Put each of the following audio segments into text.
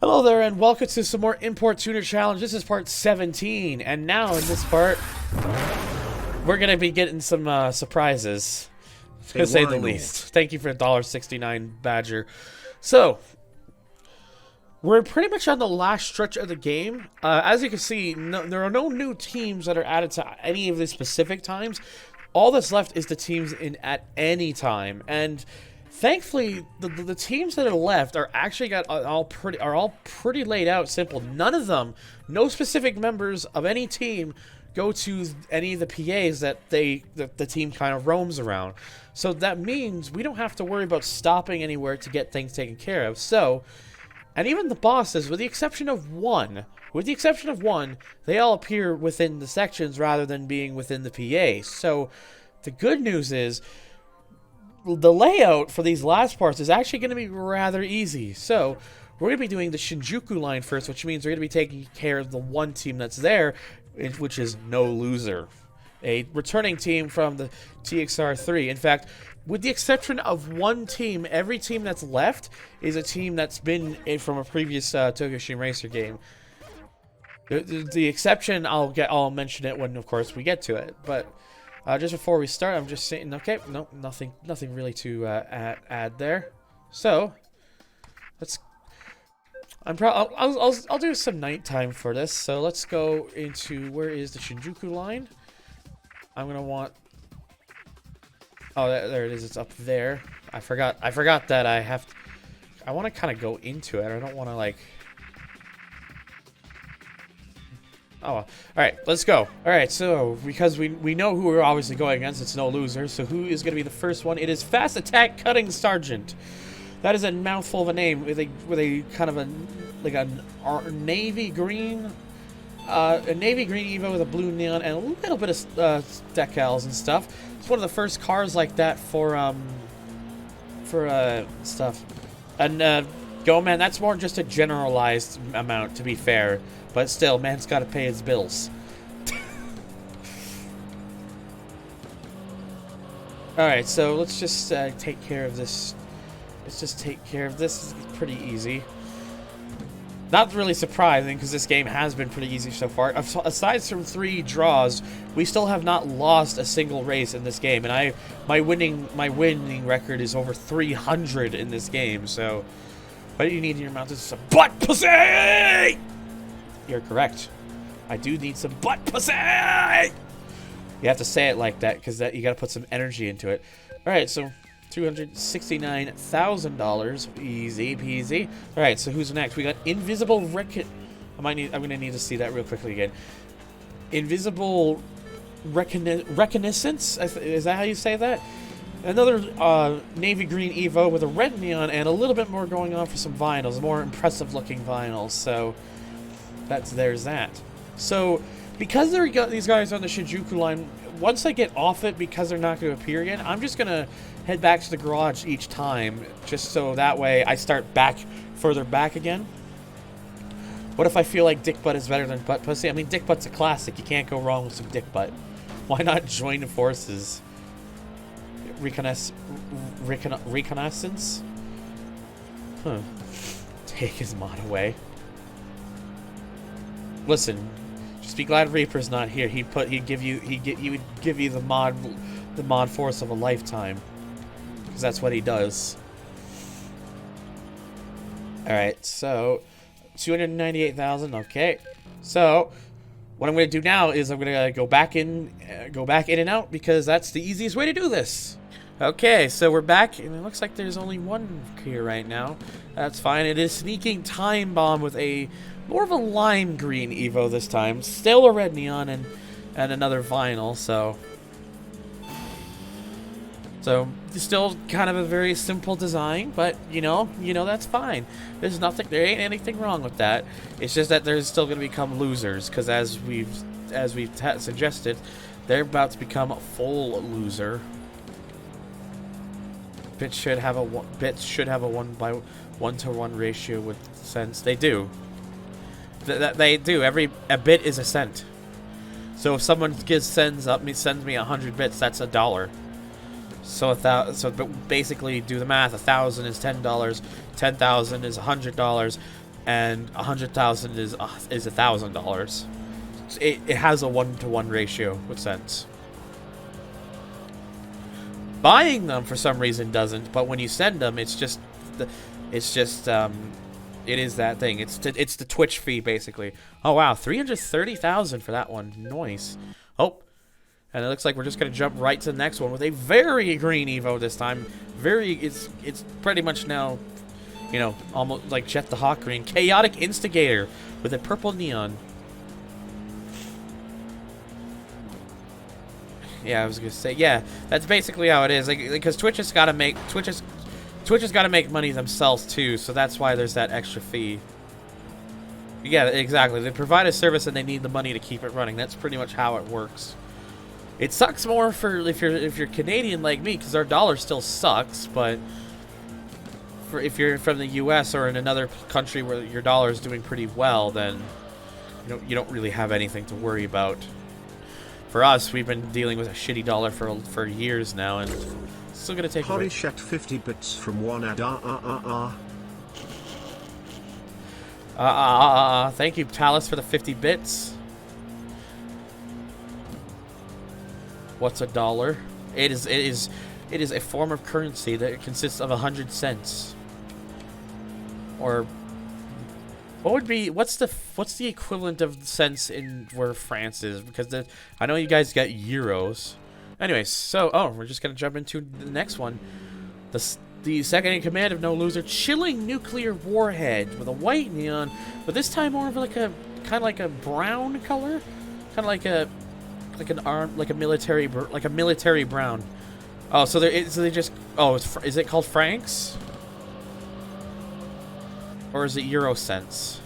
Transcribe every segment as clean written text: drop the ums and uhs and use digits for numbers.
Hello there, and welcome to some more Import Tuner Challenge. This is part 17, and now in this part, we're going to be getting some surprises, to say the least. Thank you for $1.69 Badger. So, we're pretty much on the last stretch of the game. As you can see, there are no new teams that are added to any of the specific times. All that's left is the teams in at any time, and thankfully, the teams that are left are actually all pretty laid out, simple. None of them, no specific members of any team, go to any of the PAs that the team kind of roams around. So that means we don't have to worry about stopping anywhere to get things taken care of. So, and even the bosses, with the exception of one, they all appear within the sections rather than being within the PA. So the good news is, the layout for these last parts is actually going to be rather easy. So, we're going to be doing the Shinjuku line first, which means we're going to be taking care of the one team that's there, which is No Loser. A returning team from the THR3. In fact, with the exception of one team, every team that's left is a team that's been from a previous Tokyo Stream Racer game. The exception, I'll mention it when, of course, we get to it. But just before we start, I'm just saying, okay, no, nothing really to add there. So, I'll do some nighttime for this. So let's go into, where is the Shinjuku line? I'm gonna want. Oh, there it is. It's up there. I forgot that I have. I want to kind of go into it. I don't want to like. Oh, all right, let's go. All right, so because we know who we're obviously going against, it's No Loser. So who is going to be the first one? It is Fast Attack Cutting Sergeant. That is a mouthful of a name with a kind of a navy green Evo with a blue neon and a little bit of decals and stuff. It's one of the first cars like that for stuff. And go, man, that's more just a generalized amount, to be fair. But still, man's got to pay his bills. Alright, so let's just take care of this. Let's just take care of this. It's pretty easy. Not really surprising, because this game has been pretty easy so far. Aside from 3 draws, we still have not lost a single race in this game. And my winning record is over 300 in this game, so what do you need in your mouth is some butt pussy! You're correct. I do need some butt pussy! You have to say it like that, because you gotta put some energy into it. Alright, so $269,000. Easy peasy. Alright, so who's next? We got Invisible I'm gonna need to see that real quickly again. Invisible Reconnaissance? Is that how you say that? Another navy green Evo with a red neon and a little bit more going on for some vinyls, more impressive looking vinyls. So there's that. So because these guys on the Shinjuku line, once I get off it, because they're not going to appear again, I'm just going to head back to the garage each time, just so that way I start further back again. What if I feel like Dick Butt is better than Butt Pussy? I mean, Dick Butt's a classic. You can't go wrong with some Dick Butt. Why not join forces? Reconnaissance? Huh. Take his mod away. Listen, just be glad Reaper's not here. He would give you the mod force of a lifetime, because that's what he does. All right, so 298,000. Okay, so what I'm going to do now is I'm going to go back in and out, because that's the easiest way to do this. Okay, so we're back, and it looks like there's only one here right now. That's fine. It is Sneaking Time Bomb with more of a lime green Evo this time. Still a red neon and another vinyl, so still kind of a very simple design, but you know that's fine. There ain't anything wrong with that. It's just that there's still going to become losers, because as we've suggested, they're about to become a full loser. Bits should have a 1-to-1 ratio with cents. They do. They do. A bit is a cent. So if someone sends me 100 bits, that's $1. So basically, do the math. 1,000 is $10. 10,000 is $100. and 100,000 is $1,000. It has a 1-to-1 ratio with cents. Buying them for some reason doesn't, but when you send them, it is that thing. It's the Twitch fee basically. Oh wow, 330,000 for that one. Nice. Oh, and it looks like we're just gonna jump right to the next one with a very green Evo this time. It's pretty much now, you know, almost like Jet the Hawk green. Chaotic Instigator with a purple neon. Yeah, I was gonna say, yeah, that's basically how it is. Like, because Twitch has got to make money themselves too, so that's why there's that extra fee. Yeah, exactly. They provide a service and they need the money to keep it running. That's pretty much how it works. It sucks more for if you're Canadian like me, because our dollar still sucks. But if you're from the U.S. or in another country where your dollar is doing pretty well, then you don't really have anything to worry about. For us, we've been dealing with a shitty dollar for years now, and it's still gonna take. Holly Shack 50 bits from one ad. Thank you, Talus, for the 50 bits. What's a dollar? It is a form of currency that consists of 100 cents. Or what's the equivalent of cents in where France is? Because I know you guys get euros. Anyways, so we're just gonna jump into the next one. The second in command of No Loser, chilling nuclear warhead with a white neon, but this time more of like a kind of like a brown color, kind of like a military brown. Oh, so they just is it called francs? Or is it Euro cents?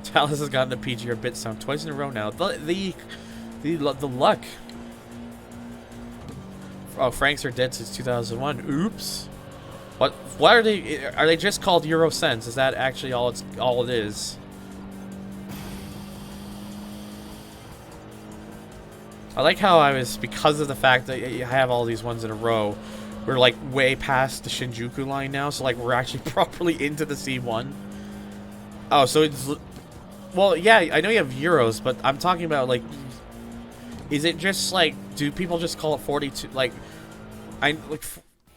Talus has gotten a PG or bit sound twice in a row now. The luck. Oh, francs are dead since 2001. Oops. What are they? Are they just called Euro cents? Is that actually all it is? I like how because of the fact that I have all these ones in a row. We're like way past the Shinjuku line now, so like we're actually properly into the C1. Oh, so it's, well, yeah, I know you have euros, but I'm talking about like, is it just like, do people just call it 42? Like,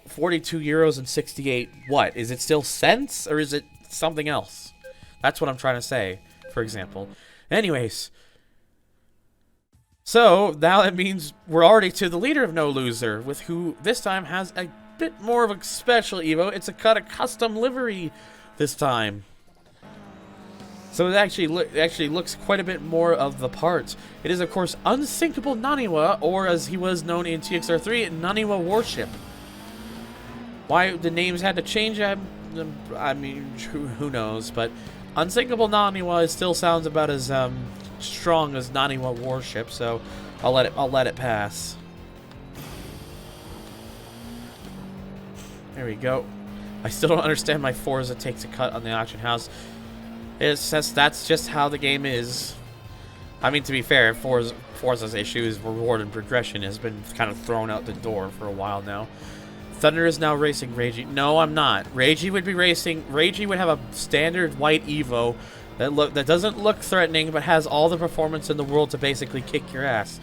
42 euros and 68. What is it still cents or is it something else? That's what I'm trying to say. For example. Anyways. So, now that means we're already to the leader of No Loser, with who this time has a bit more of a special Evo. It's a custom livery this time. So it actually looks quite a bit more of the part. It is, of course, Unsinkable Naniwa, or as he was known in TXR3, Naniwa Warship. Why the names had to change, I mean, who knows, but Unsinkable Naniwa still sounds about as, strong as Naniwa Warship, so I'll let it pass. There we go. I still don't understand my Forza takes a cut on the auction house. That's just how the game is. I mean, to be fair, Forza's issue is reward and progression has been kind of thrown out the door for a while now. Thunder is now racing Reiji. No, I'm not. Reiji would have a standard white Evo that doesn't look threatening, but has all the performance in the world to basically kick your ass.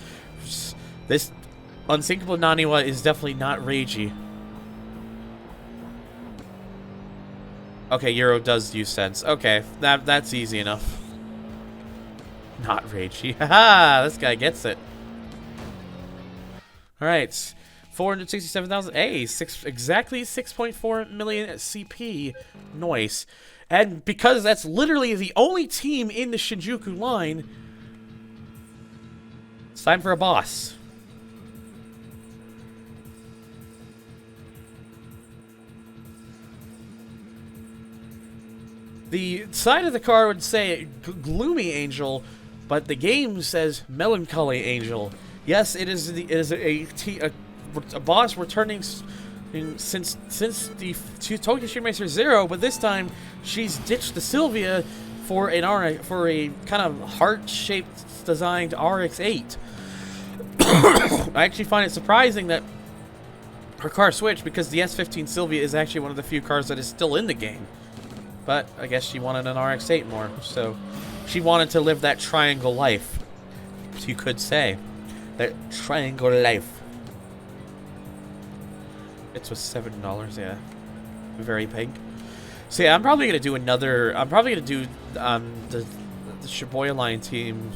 This Unsinkable Naniwa is definitely not Reiji. Okay, Euro does use cents. Okay, that's easy enough. Not Reiji. Haha, this guy gets it. Alright. 467,000. Hey, exactly 6.4 million CP. Nice. And because that's literally the only team in the Shinjuku line, it's time for a boss. The side of the car would say Gloomy Angel, but the game says Melancholy Angel. Yes, it is a boss returning since the Tokyo Street Racer 0, but this time she's ditched the Sylvia for a kind of heart-shaped designed RX-8. I actually find it surprising that her car switched, because the S15 Sylvia is actually one of the few cars that is still in the game. but I guess she wanted an RX-8 more, so she wanted to live that triangle life, you could say. That triangle life. It was $7, yeah. Very pink. So yeah, I'm probably gonna do another. I'm probably gonna do the Shibuya line team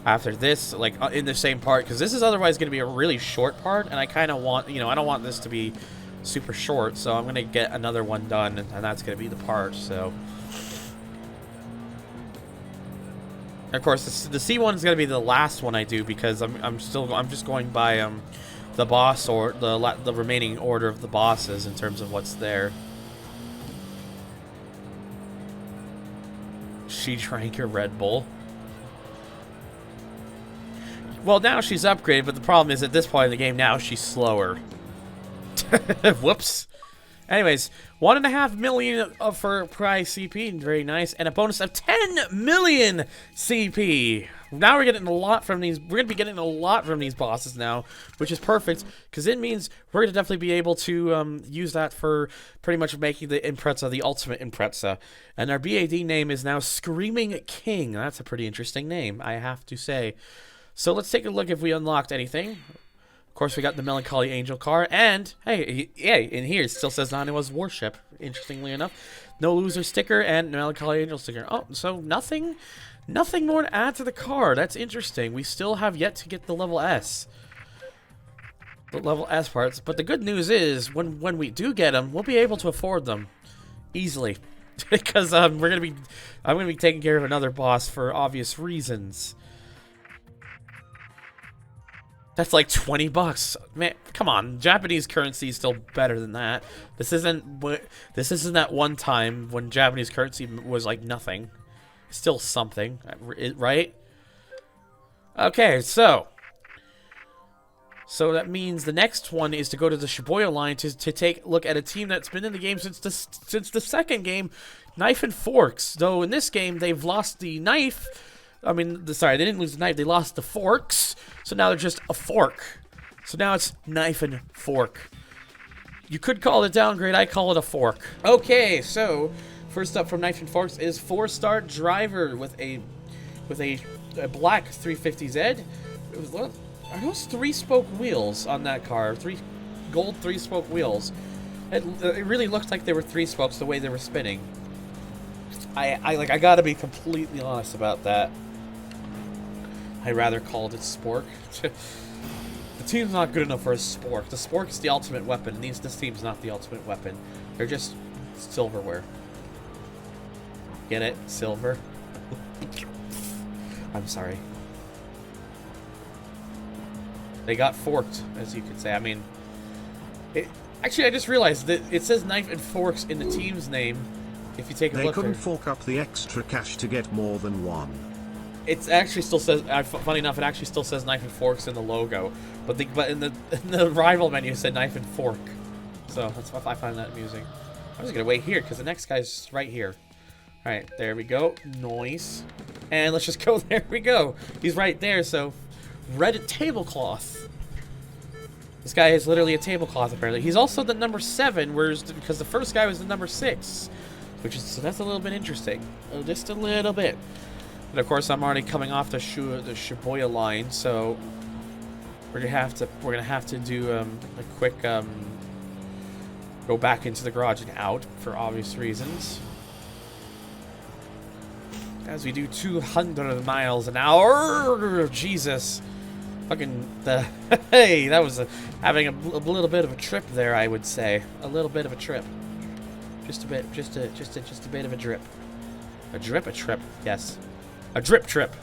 after this, like in the same part, because this is otherwise gonna be a really short part, and I kind of want, I don't want this to be super short, so I'm gonna get another one done, and that's gonna be the part. So, of course, the C one is gonna be the last one I do, because I'm just going by the boss, or the remaining order of the bosses in terms of what's there. She drank her Red Bull. Well, now she's upgraded, but the problem is at this point in the game now she's slower. Whoops. Anyways, 1.5 million for prize CP, very nice, and a bonus of 10 million CP. Now we're getting a lot from these. We're gonna be getting a lot from these bosses now, which is perfect, because it means we're gonna definitely be able to use that for pretty much making the Impreza the ultimate Impreza. And our BAD name is now Screaming King. That's a pretty interesting name, I have to say. So let's take a look if we unlocked anything. Of course, we got the Melancholy Angel car, and hey, in here it still says Naniwa's Warship. Interestingly enough, no loser sticker and Melancholy Angel sticker. Oh, so nothing more to add to the car. That's interesting. We still have yet to get the level S. The level S parts. But the good news is, when we do get them, we'll be able to afford them easily, because I'm gonna be taking care of another boss for obvious reasons. That's like $20. Man, come on. Japanese currency is still better than that. This isn't that one time when Japanese currency was like nothing. Still something, right? Okay, so that means the next one is to go to the Shibuya line to take a look at a team that's been in the game since the second game, Knife and Forks. Though in this game they've lost the knife. I mean, sorry, they didn't lose the knife. They lost the forks. So now they're just a fork. So now it's Knife and Fork. You could call it a downgrade. I call it a fork. Okay, so first up from Knife and Forks is 4-star driver with a black 350Z. Are those 3-spoke wheels on that car? Gold 3-spoke wheels. It really looked like they were 3 spokes the way they were spinning. I gotta be completely honest about that. I rather called it spork. The team's not good enough for a spork. The spork is the ultimate weapon, and this team's not the ultimate weapon. They're just silverware. Get it? Silver? I'm sorry. They got forked, as you could say. I mean, actually, I just realized that it says Knife and Forks in the team's name. If you take a look, they couldn't fork up the extra cash to get more than one. It actually still says. Funny enough, it actually still says Knife and Forks in the logo, but in the rival menu it said Knife and Fork. So that's why I find that amusing. I'm just gonna wait here because the next guy's right here. All right, there we go. Noise, and let's just go. There we go. He's right there. So, red tablecloth. This guy is literally a tablecloth. Apparently, he's also the number 7, whereas because the first guy was the number 6. So that's a little bit interesting, just a little bit. And of course, I'm already coming off the Shibuya line, so we're gonna have to do a quick go back into the garage and out for obvious reasons, as we do 200 miles an hour. Jesus, fucking hey, that was having a little bit of a trip there. I would say a little bit of a trip. Just a bit of a drip. A trip, yes. A drip trip.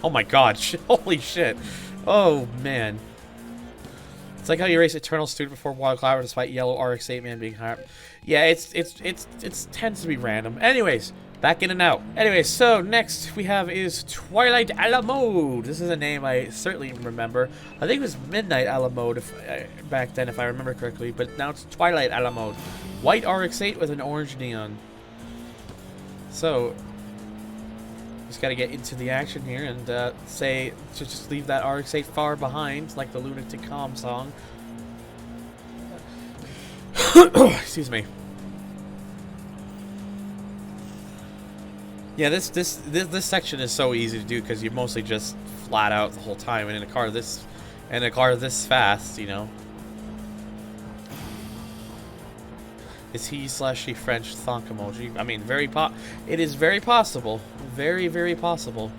Oh my god, holy shit. Oh man. It's like how you race Eternal Student before Wild Cloud despite yellow RX-8 man being higher. Yeah, it tends to be random. Anyways, back in and out. Anyways, so next we have is Twilight a la Mode. This is a name I certainly remember. I think it was Midnight a la Mode back then, if I remember correctly, but now it's Twilight a la Mode. White RX-8 with an orange neon. So, just gotta get into the action here and just leave that RX-8 far behind, like the Lunatic Calm song. Excuse me. Yeah, this section is so easy to do because you're mostly just flat out the whole time, and in a car this fast, you know. Is he/she French? Thonk emoji. I mean, it is very possible. Very, very possible.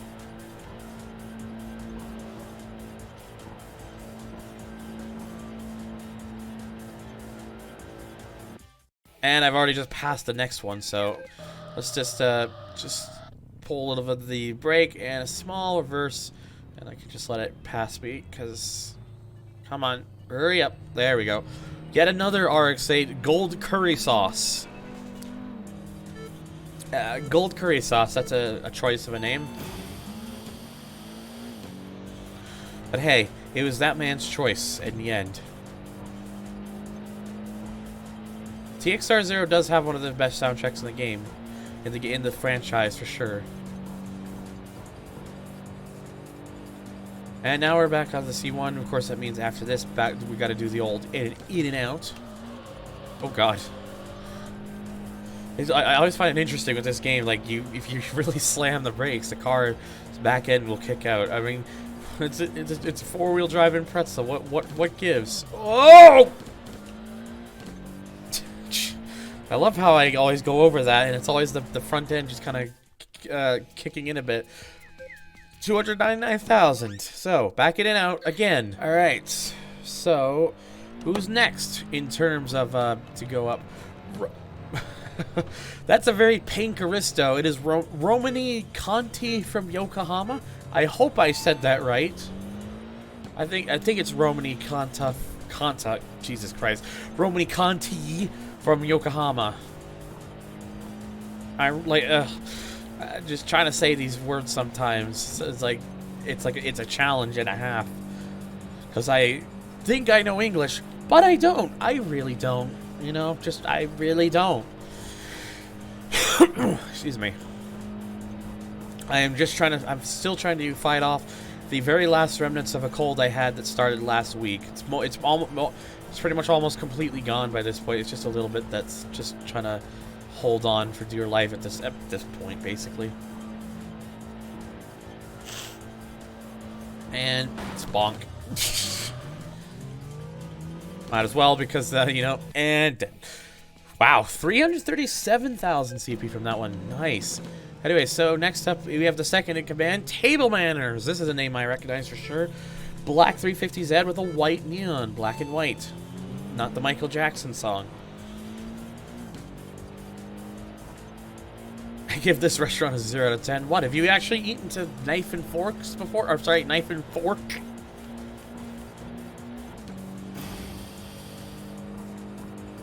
And I've already just passed the next one, so let's just pull a little bit of the brake and a small reverse, and I can just let it pass me, because, come on, hurry up. There we go. Yet another RX-8 gold curry sauce. Gold curry sauce, that's a choice of a name. But hey, it was that man's choice in the end. TXR 0 does have one of the best soundtracks in the game, in the franchise for sure. And now we're back on the C1. Of course, that means after this, we got to do the old in and out. Oh God! I always find it interesting with this game. Like if you really slam the brakes, the car's back end will kick out. I mean, it's a four-wheel drive in pretzel. What gives? Oh! I love how I always go over that, and it's always the front end just kind of kicking in a bit. 299,000. So, back it in out again. All right. So, who's next in terms of to go up? That's a very pink Aristo. It is Romani Conti from Yokohama. I hope I said that right. I think it's Romani Conta. Jesus Christ. Romani Conti from Yokohama. I'm like, just trying to say these words sometimes. It's like it's a challenge and a half. Because I think I know English, but I don't. I really don't. You know, I really don't. Excuse me. I'm still trying to fight off the very last remnants of a cold I had that started last week. It's pretty much almost completely gone by this point. It's just a little bit that's just trying to hold on for dear life at this point, basically. And it's bonk. Might as well, because you know. And wow, 337,000 CP from that one. Nice. Anyway, so next up we have the second in command, Table Manners. This is a name I recognize for sure. Black 350Z with a white neon, black and white. Not the Michael Jackson song. I give this restaurant a 0 out of 10. What, have you actually eaten to knife and forks before? Or sorry, knife and fork?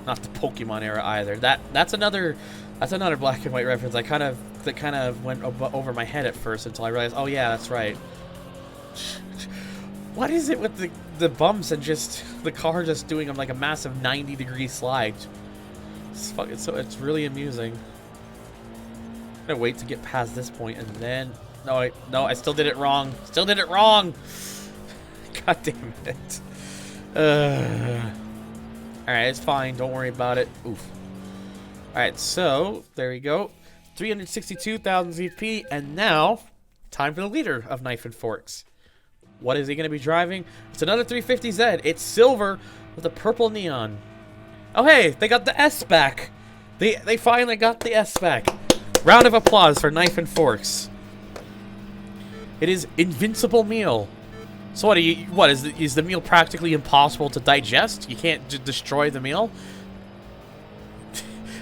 Not the Pokemon era either. That's another black and white reference. That kind of went over my head at first until I realized, oh yeah, that's right. What is it with the bumps and just the car just doing like a massive 90-degree slide? It's really amusing. I'm gonna wait to get past this point and then no, I still did it wrong. Still did it wrong. God damn it. Alright, it's fine. Don't worry about it. Oof. Alright, so there we go. 362,000 CP, and now time for the leader of Knife and Forks. What is he going to be driving? It's another 350Z. It's silver with a purple neon. Oh, hey, they got the S back. They finally got the S back. Round of applause for Knife and Forks. It is Invincible Meal. So what is the meal practically impossible to digest? You can't destroy the meal?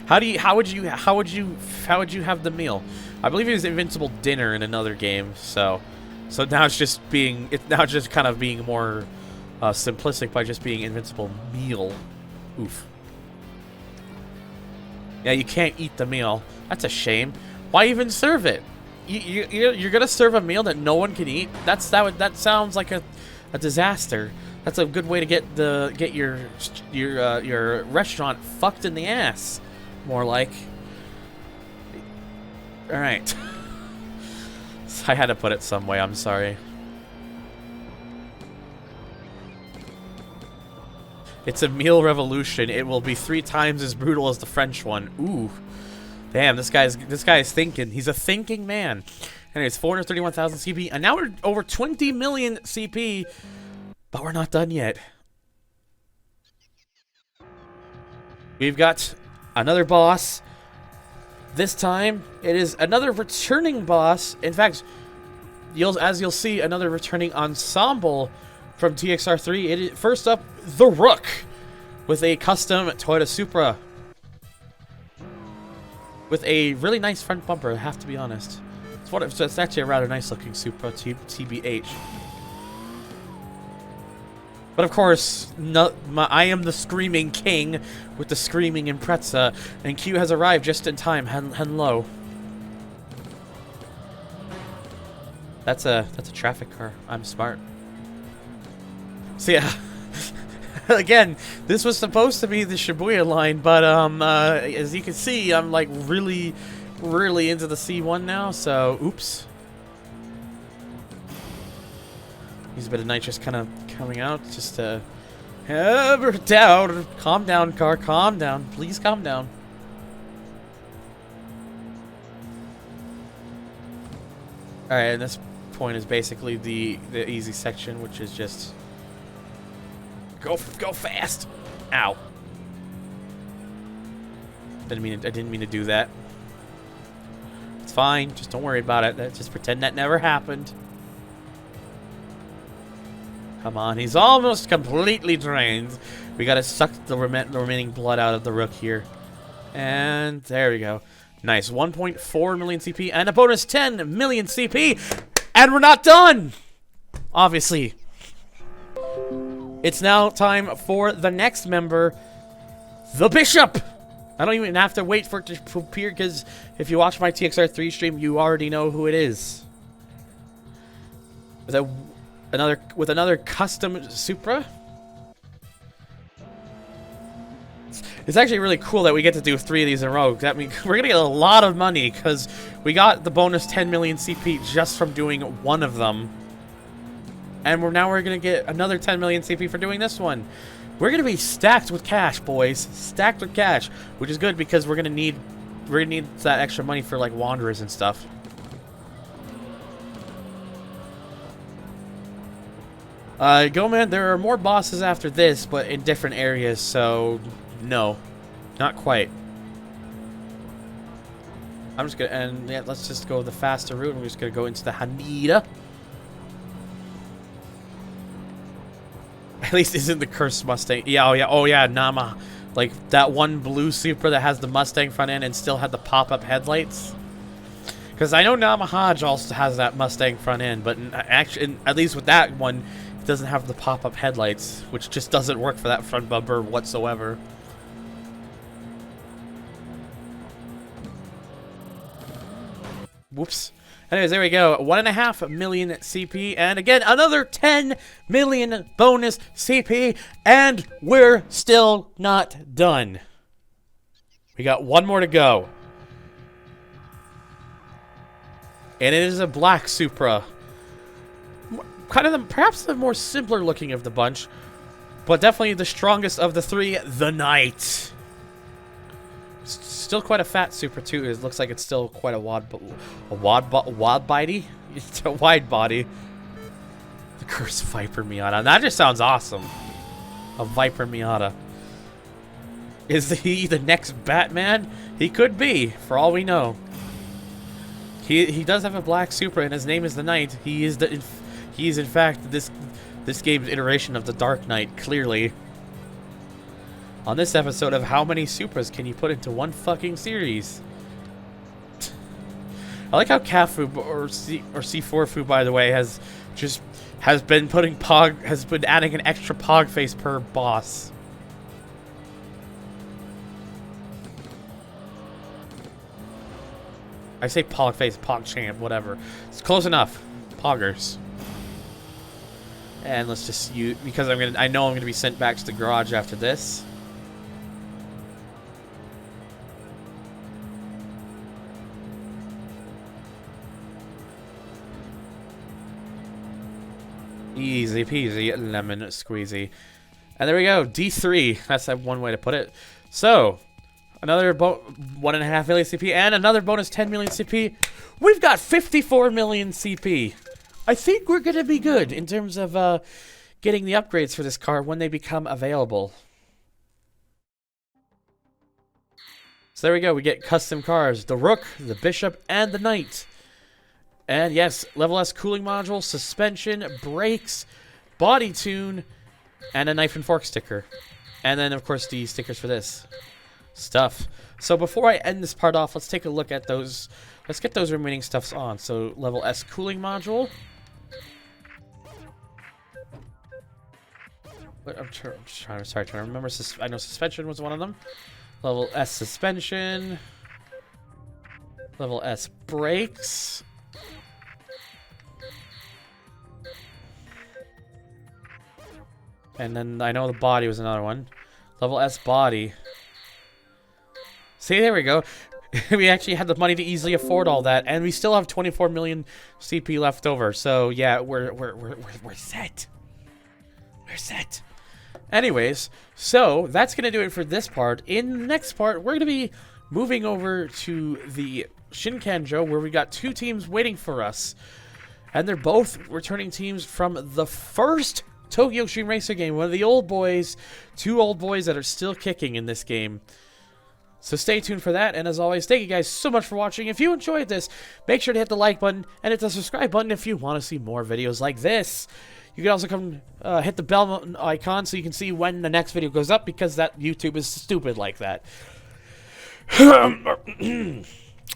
How would you have the meal? I believe it was Invincible Dinner in another game, so now it's just kind of being more simplistic by just being Invincible Meal. Oof. Yeah, you can't eat the meal. That's a shame. Why even serve it? You're gonna serve a meal that no one can eat? That sounds like a disaster. That's a good way to get your restaurant fucked in the ass. More like. All right. I had to put it some way. I'm sorry. It's a meal revolution. It will be 3 times as brutal as the French one. Ooh. Damn, this guy is thinking. He's a thinking man. Anyways, 431,000 CP, and now we're over 20 million CP, but we're not done yet. We've got another boss. This time, it is another returning boss. In fact, as you'll see, another returning ensemble from TXR3. First up, the Rook, with a custom Toyota Supra. With a really nice front bumper, I have to be honest. It's actually a rather nice looking Supra, TBH. But of course, I am the Screaming King with the Screaming Impreza, and Q has arrived just in time. Hello. That's a traffic car. I'm smart. So yeah, again, this was supposed to be the Shibuya line, but as you can see, I'm like really into the C1 now. So oops. Use a bit of nitrous kind of coming out, just to hammer down. Calm down, car. Calm down. Please calm down. All right, and this point is basically the easy section, which is just go fast. Ow. I didn't mean to do that. It's fine. Just don't worry about it. Just pretend that never happened. Come on, he's almost completely drained. We gotta suck the remaining blood out of the Rook here. And there we go. Nice, 1.4 million CP and a bonus 10 million CP. And we're not done! Obviously. It's now time for the next member, the Bishop! I don't even have to wait for it to appear, because if you watch my TXR3 stream, you already know who it is. With another custom Supra. It's actually really cool that we get to do 3 of these in a row. That means we're gonna get a lot of money, because we got the bonus 10 million CP just from doing one of them, and now we're gonna get another 10 million CP for doing this one. We're gonna be stacked with cash, boys. Stacked with cash, which is good because we're gonna need that extra money for like Wanderers and stuff. Go man, there are more bosses after this, but in different areas, so no. Not quite. I'm just gonna, and yeah, let's just go the faster route. I'm just gonna go into the Haneda. At least isn't the cursed Mustang. Yeah, oh yeah, Nama. Like that one blue Supra that has the Mustang front end and still had the pop-up headlights. Because I know Namahaj also has that Mustang front end, but actually, at least with that one, it doesn't have the pop-up headlights, which just doesn't work for that front bumper whatsoever. Whoops. Anyways, there we go. 1.5 million CP, and again, another 10 million bonus CP, and we're still not done. We got one more to go. And it is a black Supra. Kind of perhaps the more simpler looking of the bunch, but definitely the strongest of the 3, the Knight. Still quite a fat Supra too. It looks like it's still quite a wide body. It's a wide body. The cursed Viper Miata. That just sounds awesome. A Viper Miata. Is he the next Batman? He could be, for all we know. He does have a black Supra, and his name is the Knight. He is in fact this game's iteration of the Dark Knight. Clearly. On this episode of How Many Supras Can You Put Into One Fucking Series? I like how Cafu or C4Fu, by the way, has been adding an extra Pog face per boss. I say Pog face, Pog champ, whatever. It's close enough. Poggers. And let's just use, because I know I'm gonna be sent back to the garage after this. Easy peasy, lemon squeezy. And there we go, D3. That's one way to put it. So, Another 1.5 million CP, and another bonus 10 million CP. We've got 54 million CP. I think we're going to be good in terms of getting the upgrades for this car when they become available. So there we go. We get custom cars. The Rook, the Bishop, and the Knight. And yes, level S cooling module, suspension, brakes, body tune, and a knife and fork sticker. And then, of course, the stickers for this stuff. So before I end this part off, let's take a look at those. Let's get those remaining stuffs on. So level S cooling module. I'm trying to remember. I know suspension was one of them. Level S suspension. Level S brakes. And then I know the body was another one. Level S body. See, there we go. We actually had the money to easily afford all that, and we still have 24 million CP left over. So yeah, we're set. We're set. Anyways, so that's gonna do it for this part. In the next part, we're gonna be moving over to the Shinkanjo, where we got two teams waiting for us, and they're both returning teams from the first Tokyo Extreme Racer game, one of the old boys, two old boys that are still kicking in this game. So stay tuned for that, and as always, thank you guys so much for watching. If you enjoyed this, make sure to hit the like button and hit the subscribe button if you want to see more videos like this. You can also come hit the bell icon so you can see when the next video goes up, because that YouTube is stupid like that.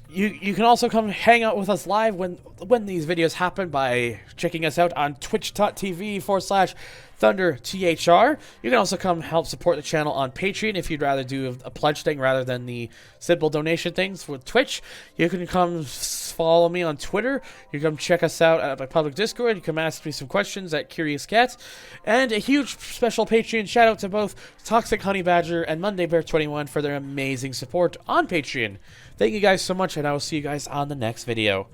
You can also come hang out with us live when these videos happen by checking us out on twitch.tv/ThunderTHR. You can also come help support the channel on Patreon if you'd rather do a pledge thing rather than the simple donation things with Twitch. You can come follow me on Twitter. You can come check us out at my public Discord. You can ask me some questions at Curious Cat. And a huge special Patreon shout out to both Toxic Honey Badger and Monday Bear 21 for their amazing support on Patreon. Thank you guys so much, and I will see you guys on the next video.